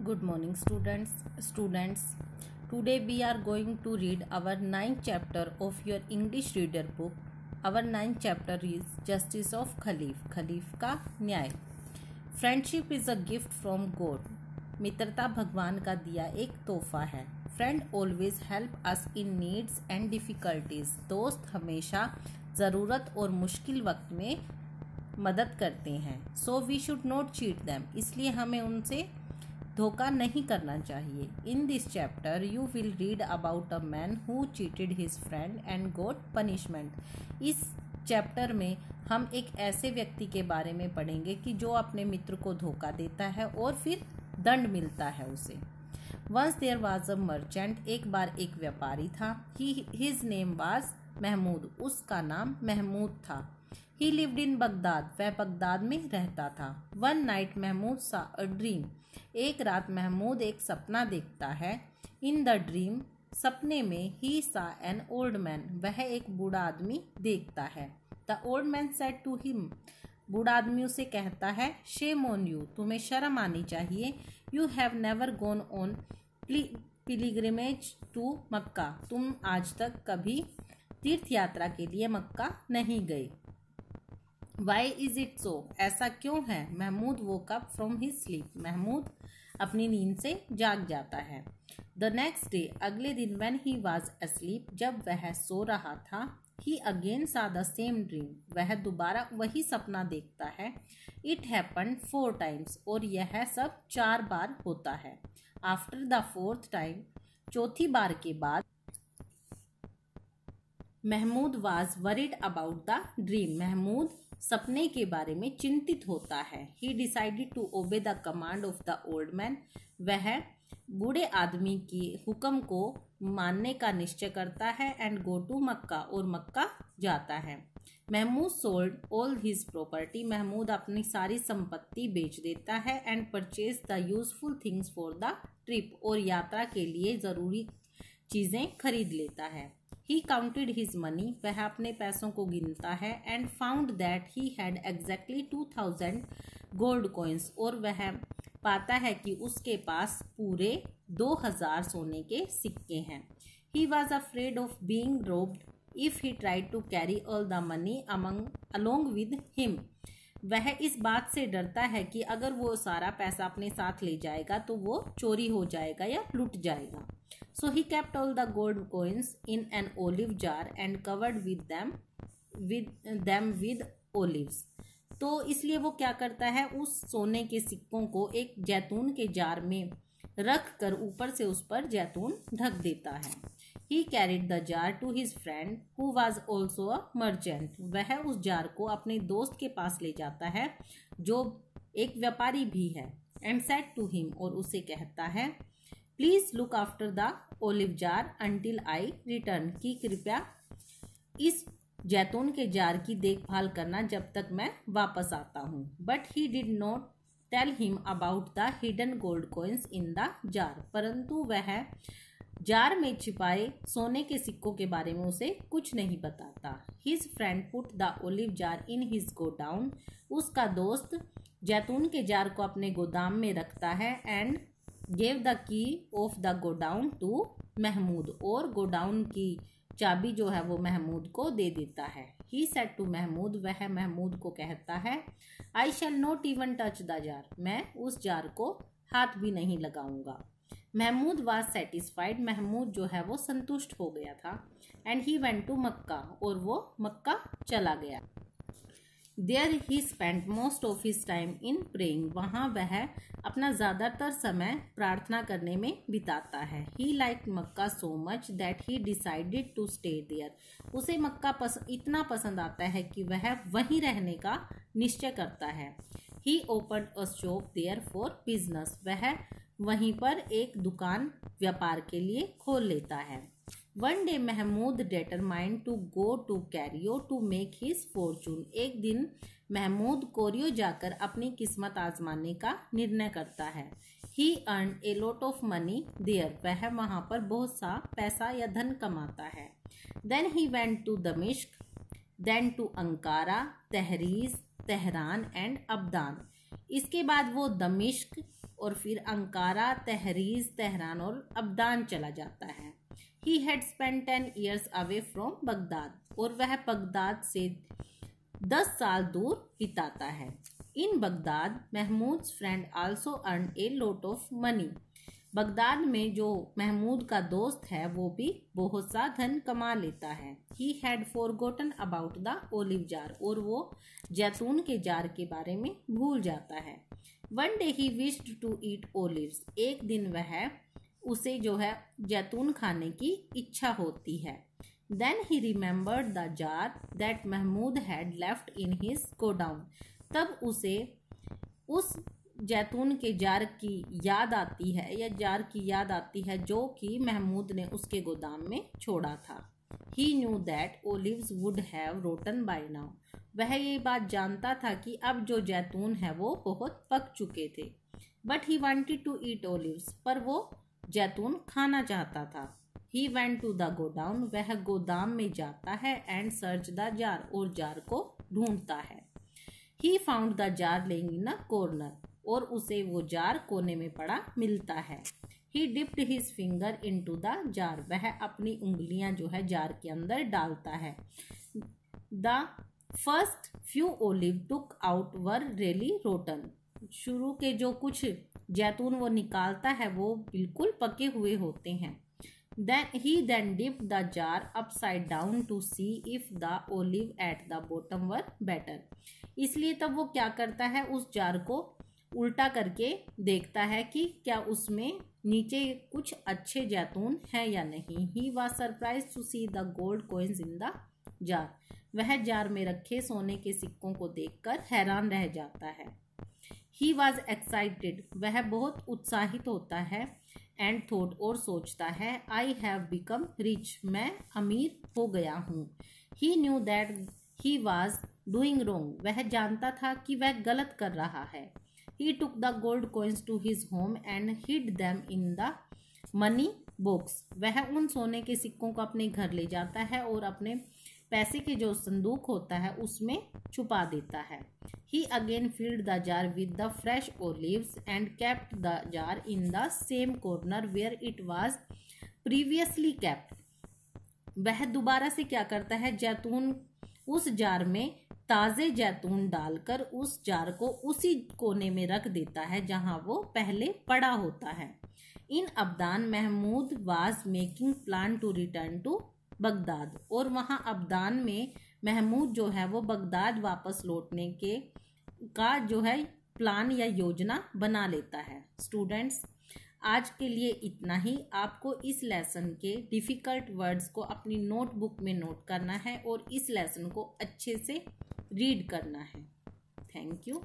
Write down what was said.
Good morning, students. Today we are going to read our 9th chapter of your English reader book. Our 9th chapter is Justice of Khalif का न्याय. Friendship is a gift from God. मित्रता भगवान का दिया एक तोहफा है. Friend always help us in needs and difficulties. दोस्त हमेशा ज़रूरत और मुश्किल वक्त में मदद करते हैं. So we should not cheat them. इसलिए हमें उनसे धोखा नहीं करना चाहिए. In this chapter you will read about a man who cheated his friend and got punishment. इस चैप्टर में हम एक ऐसे व्यक्ति के बारे में पढ़ेंगे कि जो अपने मित्र को धोखा देता है और फिर दंड मिलता है उसे. Once there was a merchant. एक बार एक व्यापारी था. His name was Mahmood. उसका नाम महमूद था. He lived in Baghdad. वह बगदाद में रहता था. वन नाइट महमूद सा अ ड्रीम. एक रात महमूद एक सपना देखता है. In the dream. सपने में ही सा एन ओल्ड मैन. वह एक बूढ़ा आदमी देखता है. The old man said to him. बूढ़ा आदमी उसे कहता है, शेम ऑन यू. तुम्हें शर्म आनी चाहिए. You have never gone on pilgrimage to Mecca. तुम आज तक कभी तीर्थ यात्रा के लिए मक्का नहीं गए. Why is it so. ऐसा क्यों है. Mahmood woke up from his sleep. Mahmood अपनी नींद से जाग जाता है. The next day. अगले दिन. When he was asleep. जब वह सो रहा था. He again saw the same dream. वह दोबारा वही सपना देखता है. It happened 4 times. और यह सब 4 बार होता है. After the 4th time. चौथी बार के बाद Mahmood was worried about the dream. Mahmood सपने के बारे में चिंतित होता है. He decided to obey the command of the old man. वह बूढ़े आदमी की हुक्म को मानने का निश्चय करता है. And go to Mecca. और मक्का जाता है. Mahmood sold all his property. Mahmood अपनी सारी संपत्ति बेच देता है. And purchase the useful things for the trip. और यात्रा के लिए ज़रूरी चीज़ें खरीद लेता है. He counted his money. वह अपने पैसों को गिनता है. And found that he had exactly 2000 gold coins. और वह पाता है कि उसके पास पूरे 2000 सोने के सिक्के हैं. He was afraid of being robbed if he tried to carry all the money along with him. वह इस बात से डरता है कि अगर वो सारा पैसा अपने साथ ले जाएगा तो वो चोरी हो जाएगा या लुट जाएगा. So he kept all the gold coins in an olive jar and covered them with olives. तो इसलिए वो क्या करता है, उस सोने के सिक्कों को एक जैतून के जार में रख कर ऊपर से उस पर जैतून ढक देता है. He carried the jar to his friend who was also a merchant. वह उस जार को अपने दोस्त के पास ले जाता है जो एक व्यापारी भी है. And said to him. और उसे कहता है, please look after the olive jar until I return. की कृपया इस जैतून के जार की देखभाल करना जब तक मैं वापस आता हूँ. But he did not tell him about the hidden gold coins in the jar. परंतु वह जार में छिपाए सोने के सिक्कों के बारे में उसे कुछ नहीं बताता. His friend put the olive jar in his godown. उसका दोस्त जैतून के जार को अपने गोदाम में रखता है. And gave the key of the godown to Mahmood. और गोडाउन की चाबी जो है वो महमूद को दे देता है. He said to Mahmud. वह महमूद को कहता है, I shall not even touch the jar. मैं उस जार को हाथ भी नहीं लगाऊंगा. Mahmood was satisfied. महमूद जो है वो संतुष्ट हो गया था. And he went to Mecca. और वो मक्का चला गया. There he spent most of his time in praying. वहाँ वह अपना ज़्यादातर समय प्रार्थना करने में बिताता है. He like Mecca so much that he decided to stay there. उसे मक्का इतना पसंद आता है कि वह वहीं रहने का निश्चय करता है. He open a shop there for business. वह वहीं पर एक दुकान व्यापार के लिए खोल लेता है. One day Mahmood determined to go to Cairo to make his fortune. एक दिन महमूद कोरियो जाकर अपनी किस्मत आजमाने का निर्णय करता है. He earn a lot of money there. वह वहाँ पर बहुत सा पैसा या धन कमाता है. Then he went to Damascus. Then to Ankara, Tabriz, Tehran and Abadan. इसके बाद वो दमिश्क, और फिर अंकारा, तहरीज, तेहरान और अब्दान चला जाता है। He had spent 10 years away from Baghdad, और वह बगदाद से 10 साल दूर बिताता है। In Baghdad Mahmud's friend also earn a lot of money. Baghdad में जो महमूद का दोस्त है वो भी बहुत सा धन कमा लेता है। He had forgotten about the olive jar, और वो जैतून के जार के बारे में भूल जाता है। One day he wished to eat olives, एक दिन उसे जो है जैतून खाने की इच्छा होती है। Then he remembered the jar that Mahmud had left in his godown, तब उसे उस जैतून के जार की याद आती है या जार की याद आती है जो कि महमूद ने उसके गोदाम में छोड़ा था। He knew that olives would have rotten by now, वह ये बात जानता था कि अब जो जैतून है वो बहुत पक चुके थे। But he wanted to eat olives, पर वो जैतून खाना चाहता था। He went to the godown, वह गोदाम में जाता है and search the jar, और जार को ढूंढता है। He found the jar laying in a corner, और उसे वो जार कोने में पड़ा मिलता है। He dipped his finger into the jar, वह अपनी उंगलियां जो है जार के अंदर डालता है। The first few olive took out were really rotten, शुरू के जो कुछ जैतून वो निकालता है वो बिल्कुल पके हुए होते हैं। He then dipped the jar upside down to see if the olive at the bottom were better, इसलिए तब वो क्या करता है, उस जार को उल्टा करके देखता है कि क्या उसमें नीचे कुछ अच्छे जैतून है या नहीं। He was surprised to see the gold coins in the jar, वह जार में रखे सोने के सिक्कों को देखकर हैरान रह जाता है। He was excited, वह बहुत उत्साहित होता है। And thought, और सोचता है, I have become rich, मैं अमीर हो गया हूँ। He knew that he was doing wrong, वह जानता था कि वह गलत कर रहा है। He took the gold coins to his home and hid them in the money box, वह उन सोने के सिक्कों को अपने घर ले जाता है और अपने पैसे के जो संदूक होता है उसमें छुपा देता है। He again filled the jar with the fresh olives and kept the jar in the same corner where it was previously kept. वह दोबारा से क्या करता है, जैतून उस जार में ताज़े जैतून डालकर उस जार को उसी कोने में रख देता है जहां वो पहले पड़ा होता है। In Abadan Mahmud was making plan to return to Baghdad, और वहाँ अब्दान में महमूद जो है वो बगदाद वापस लौटने का जो है प्लान या योजना बना लेता है। स्टूडेंट्स, आज के लिए इतना ही। आपको इस लेसन के डिफ़िकल्ट वर्ड्स को अपनी नोटबुक में नोट करना है और इस लेसन को अच्छे से रीड करना है। Thank you.